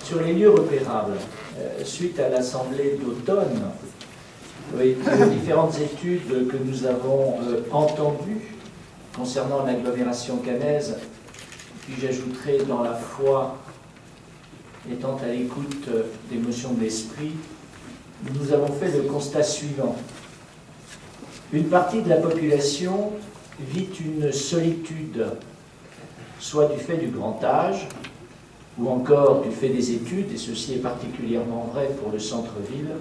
Sur les lieux repérables, suite à l'Assemblée d'automne, oui, différentes études que nous avons entendues concernant l'agglomération caennaise, puis j'ajouterai dans la foi, étant à l'écoute des motions de l'esprit, nous avons fait le constat suivant. Une partie de la population vit une solitude, soit du fait du grand âge, ou encore du fait des études, et ceci est particulièrement vrai pour le centre-ville,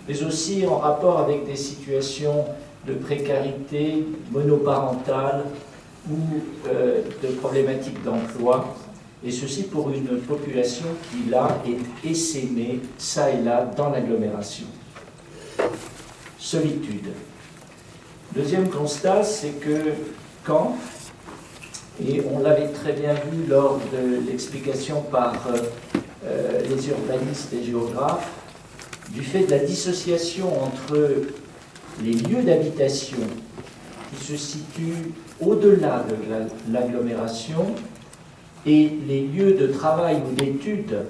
mais aussi en rapport avec des situations de précarité monoparentale ou de problématiques d'emploi, et ceci pour une population qui, là, est essaimée, ça et là, dans l'agglomération. Solitude. Deuxième constat, c'est que quand, et on l'avait très bien vu lors de l'explication par les urbanistes et géographes, du fait de la dissociation entre les lieux d'habitation qui se situent au-delà de l'agglomération et les lieux de travail ou d'études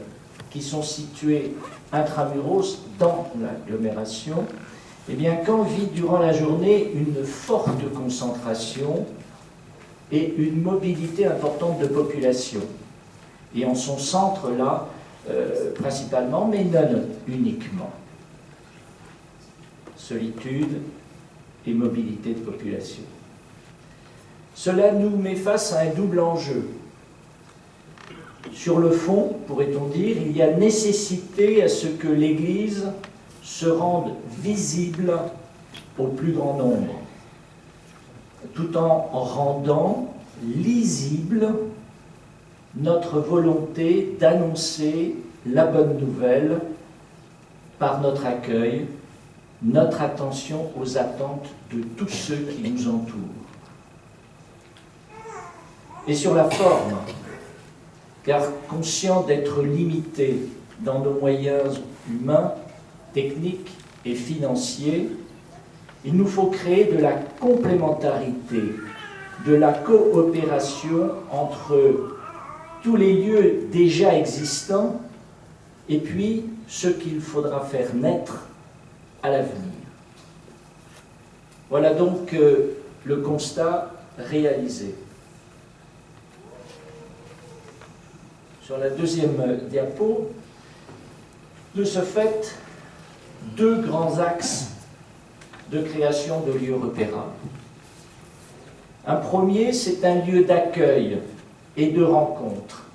qui sont situés intramuros dans l'agglomération, eh bien, Caen vit durant la journée une forte concentration et une mobilité importante de population. Et en son centre, là, principalement, mais non uniquement. Solitude et mobilité de population. Cela nous met face à un double enjeu. Sur le fond, pourrait-on dire, il y a nécessité à ce que l'Église se rende visible au plus grand nombre, tout en rendant lisible notre volonté d'annoncer la bonne nouvelle par notre accueil, notre attention aux attentes de tous ceux qui nous entourent. Et sur la forme, car conscient d'être limité dans nos moyens humains, techniques et financiers, il nous faut créer de la complémentarité, de la coopération entre tous les lieux déjà existants et puis ce qu'il faudra faire naître à l'avenir. Voilà donc le constat réalisé. Sur la deuxième diapo, de ce fait, deux grands axes de création de lieux repérables. Un premier, c'est un lieu d'accueil et de rencontre,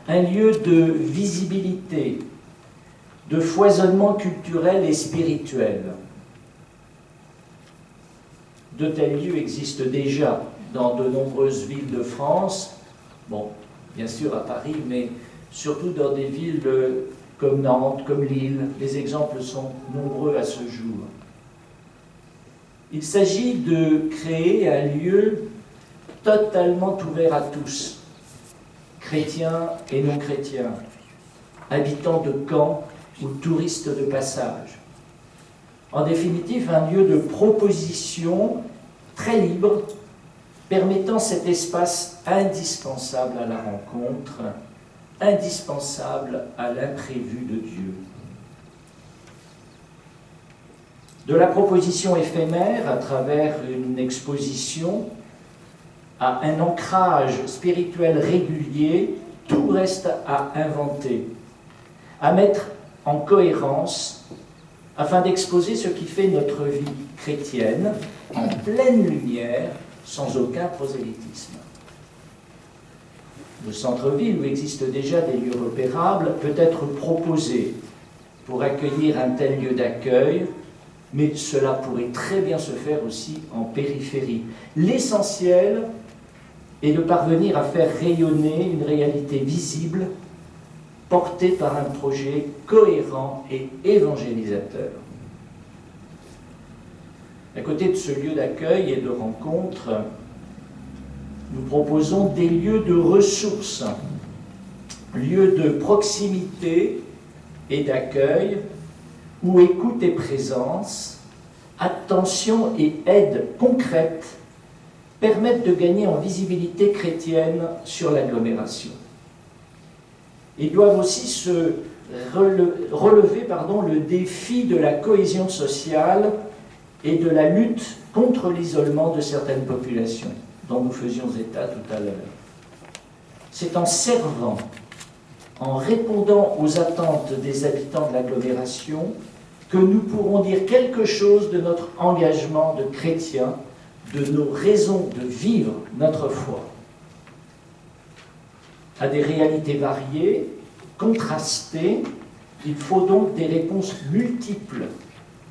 un lieu de visibilité, de foisonnement culturel et spirituel. De tels lieux existent déjà dans de nombreuses villes de France, bon, bien sûr à Paris, mais surtout dans des villes comme Nantes, comme Lille. Les exemples sont nombreux à ce jour. Il s'agit de créer un lieu totalement ouvert à tous, chrétiens et non chrétiens, habitants de Caen ou touristes de passage. En définitive, un lieu de proposition très libre, permettant cet espace indispensable à la rencontre, indispensable à l'imprévu de Dieu. De la proposition éphémère à travers une exposition à un ancrage spirituel régulier, tout reste à inventer, à mettre en cohérence afin d'exposer ce qui fait notre vie chrétienne en pleine lumière, sans aucun prosélytisme. Le centre-ville, où existent déjà des lieux repérables, peut être proposé pour accueillir un tel lieu d'accueil, mais cela pourrait très bien se faire aussi en périphérie. L'essentiel est de parvenir à faire rayonner une réalité visible, portée par un projet cohérent et évangélisateur. À côté de ce lieu d'accueil et de rencontre, nous proposons des lieux de ressources, lieux de proximité et d'accueil, où écoute et présence, attention et aide concrète permettent de gagner en visibilité chrétienne sur l'agglomération. Ils doivent aussi relever le défi de la cohésion sociale et de la lutte contre l'isolement de certaines populations, dont nous faisions état tout à l'heure. C'est en servant, en répondant aux attentes des habitants de l'agglomération, que nous pourrons dire quelque chose de notre engagement de chrétiens, de nos raisons de vivre notre foi. À des réalités variées, contrastées, il faut donc des réponses multiples,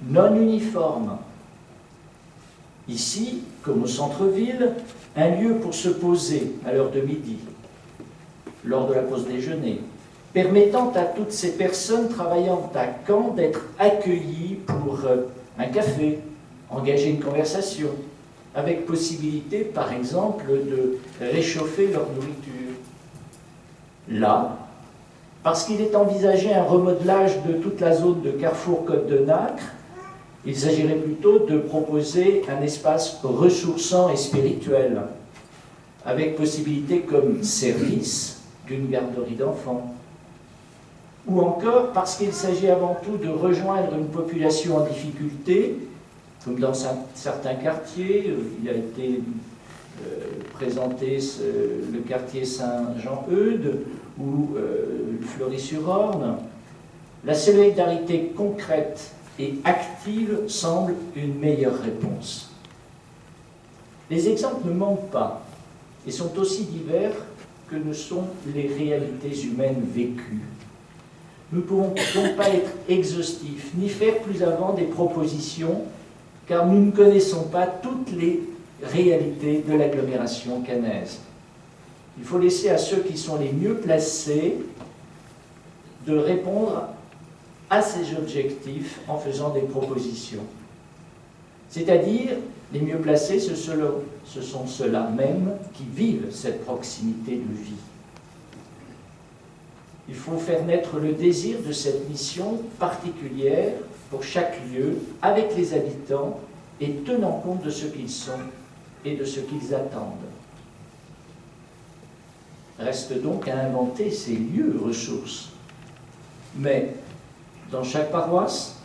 non uniformes. Ici, comme au centre-ville, un lieu pour se poser à l'heure de midi, lors de la pause déjeuner, permettant à toutes ces personnes travaillant à Caen d'être accueillies pour un café, engager une conversation, avec possibilité, par exemple, de réchauffer leur nourriture. Là, parce qu'il est envisagé un remodelage de toute la zone de Carrefour-Côte de Nacre, il s'agirait plutôt de proposer un espace ressourçant et spirituel, avec possibilité comme service d'une garderie d'enfants. Ou encore parce qu'il s'agit avant tout de rejoindre une population en difficulté, comme dans certains quartiers. Il a été présenté le quartier Saint-Jean-Eudes ou Fleury-sur-Orne. La solidarité concrète et active semble une meilleure réponse. Les exemples ne manquent pas et sont aussi divers que ne sont les réalités humaines vécues. Nous ne pouvons donc pas être exhaustifs, ni faire plus avant des propositions, car nous ne connaissons pas toutes les réalités de l'agglomération caennaise. Il faut laisser à ceux qui sont les mieux placés de répondre à ces objectifs en faisant des propositions. C'est-à-dire, les mieux placés, ce sont ceux-là même qui vivent cette proximité de vie. Il faut faire naître le désir de cette mission particulière pour chaque lieu, avec les habitants, et tenant compte de ce qu'ils sont et de ce qu'ils attendent. Reste donc à inventer ces lieux ressources. Mais dans chaque paroisse,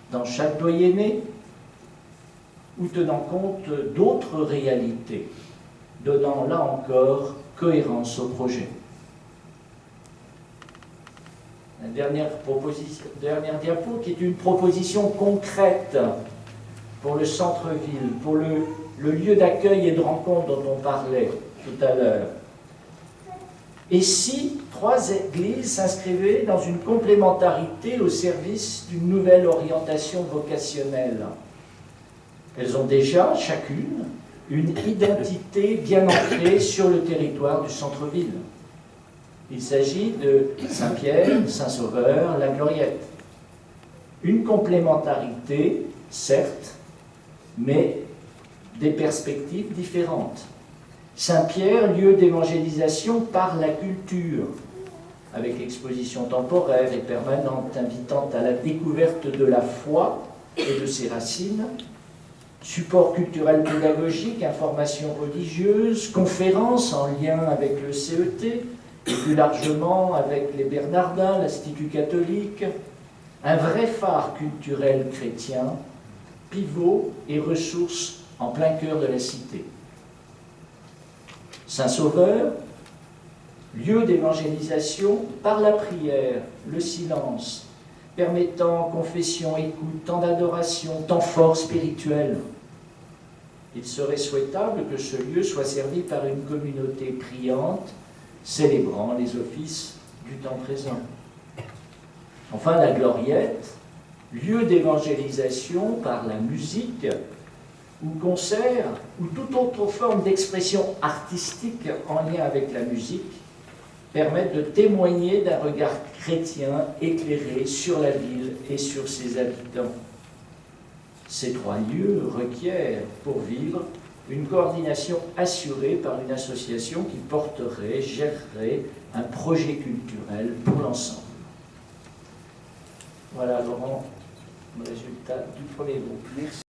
dans chaque doyenné, ou tenant compte d'autres réalités, donnant là encore cohérence au projet. La dernière diapo qui est une proposition concrète pour le centre-ville, pour le lieu d'accueil et de rencontre dont on parlait tout à l'heure. Et si 3 églises s'inscrivaient dans une complémentarité au service d'une nouvelle orientation vocationnelle? Elles ont déjà, chacune, une identité bien ancrée sur le territoire du centre-ville. Il s'agit de Saint-Pierre, Saint-Sauveur, la Gloriette. Une complémentarité, certes, mais des perspectives différentes. Saint-Pierre, lieu d'évangélisation par la culture, avec exposition temporaire et permanente invitant à la découverte de la foi et de ses racines, support culturel pédagogique, information religieuse, conférences en lien avec le CET, et plus largement avec les Bernardins, l'Institut catholique, un vrai phare culturel chrétien, pivot et ressource en plein cœur de la cité. Saint-Sauveur, lieu d'évangélisation par la prière, le silence, permettant confession, écoute, temps d'adoration, temps fort spirituel. Il serait souhaitable que ce lieu soit servi par une communauté priante, célébrant les offices du temps présent. Enfin, la Gloriette, lieu d'évangélisation par la musique, ou concert, ou toute autre forme d'expression artistique en lien avec la musique, permettent de témoigner d'un regard chrétien éclairé sur la ville et sur ses habitants. Ces 3 lieux requièrent, pour vivre, une coordination assurée par une association qui porterait, gérerait un projet culturel pour l'ensemble. Voilà, Laurent, le résultat du premier groupe. Merci.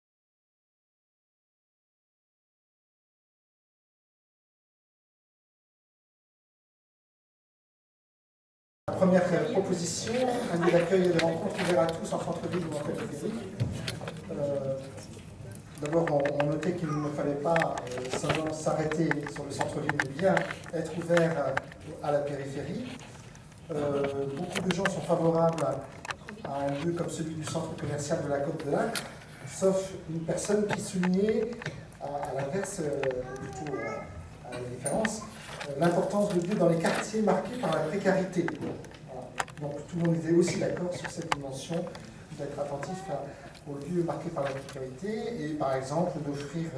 La première proposition, un lieu d'accueil et de rencontre ouvert à tous en centre-ville ou en périphérie. D'abord, on notait qu'il ne fallait pas seulement s'arrêter sur le centre-ville, mais bien être ouvert à la périphérie. Beaucoup de gens sont favorables à un lieu comme celui du centre commercial de la Côte de l'Acre, sauf une personne qui soulignait, à l'inverse, plutôt à la différence, l'importance de lieux dans les quartiers marqués par la précarité. Voilà. Donc tout le monde était aussi d'accord sur cette dimension d'être attentif aux lieux marqués par la précarité et par exemple d'offrir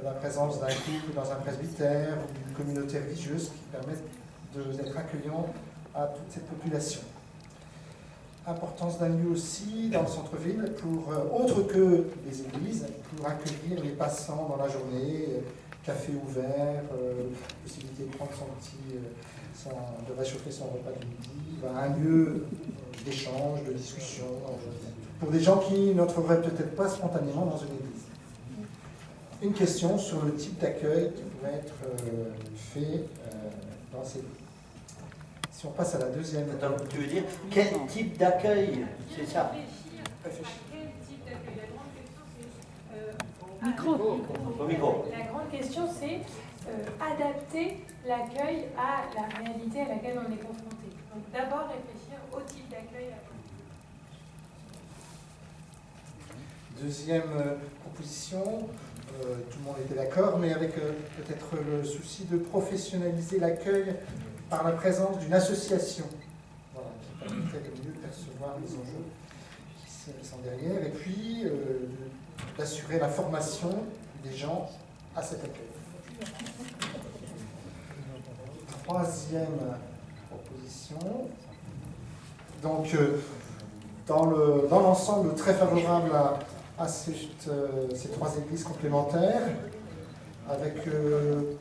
la présence d'un couple dans un presbytère ou d'une communauté religieuse qui permettent d'être accueillant à toute cette population. Importance d'un lieu aussi dans le centre-ville, autre que les églises, pour accueillir les passants dans la journée, café ouvert, possibilité de prendre de réchauffer son repas du midi, un lieu d'échange, de discussion, pour des gens qui n'entreraient peut-être pas spontanément dans une église. Une question sur le type d'accueil qui pourrait être fait dans ces lieux. Si on passe à la deuxième... Attends, tu veux dire quel type d'accueil? C'est ça? Micro. La grande question, c'est adapter l'accueil à la réalité à laquelle on est confronté. Donc d'abord réfléchir au type d'accueil. Deuxième proposition, tout le monde était d'accord, mais avec peut-être le souci de professionnaliser l'accueil par la présence d'une association, voilà, qui permettrait de mieux percevoir les enjeux qui sont derrière, et puis d'assurer la formation des gens à cet accueil. Troisième proposition, donc dans l'ensemble très favorable à ces trois églises complémentaires, avec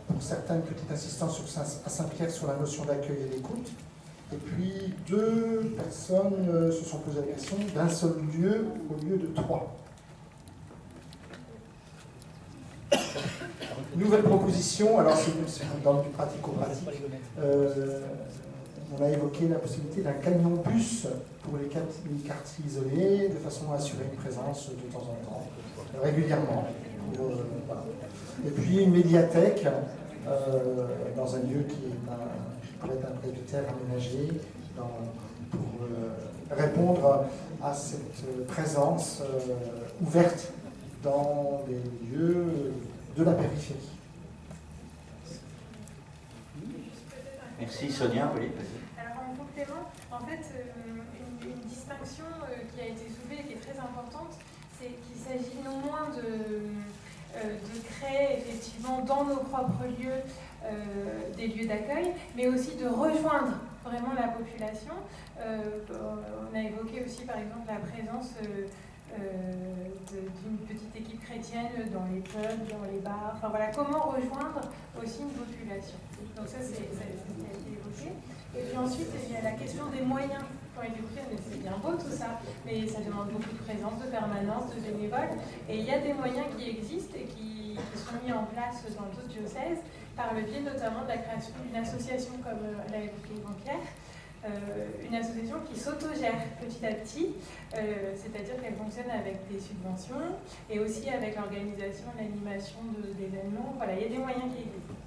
pour certaines petite insistance à Saint-Pierre sur la notion d'accueil et d'écoute. Et puis deux personnes se sont posé la question d'un seul lieu au lieu de trois. Nouvelle proposition, alors c'est dans le pratico-pratique, on a évoqué la possibilité d'un camion-bus pour les quartiers isolés, de façon à assurer une présence de temps en temps, régulièrement. Voilà. Et puis une médiathèque dans un lieu qui pourrait être un presbytère aménagé pour répondre à cette présence ouverte dans les lieux de la périphérie. Merci Sonia, oui. Alors en complément, en fait, une distinction qui a été soulevée et qui est très importante, c'est qu'il s'agit non moins de créer effectivement dans nos propres lieux des lieux d'accueil, mais aussi de rejoindre vraiment la population. On a évoqué aussi par exemple la présence d'une petite équipe chrétienne dans les pubs, dans les bars, enfin voilà, comment rejoindre aussi une population. Donc ça c'est ce qui a été évoqué. Et puis ensuite il y a la question des moyens qui ont été évoqués, c'est bien beau tout ça, mais ça demande beaucoup de présence, de permanence, de bénévoles, et il y a des moyens qui existent et qui sont mis en place dans d'autres diocèses, par le biais notamment de la création d'une association comme l'a évoqué Jean-Pierre, une association qui s'autogère petit à petit, c'est-à-dire qu'elle fonctionne avec des subventions et aussi avec l'organisation, l'animation d'événements. Voilà, il y a des moyens qui existent.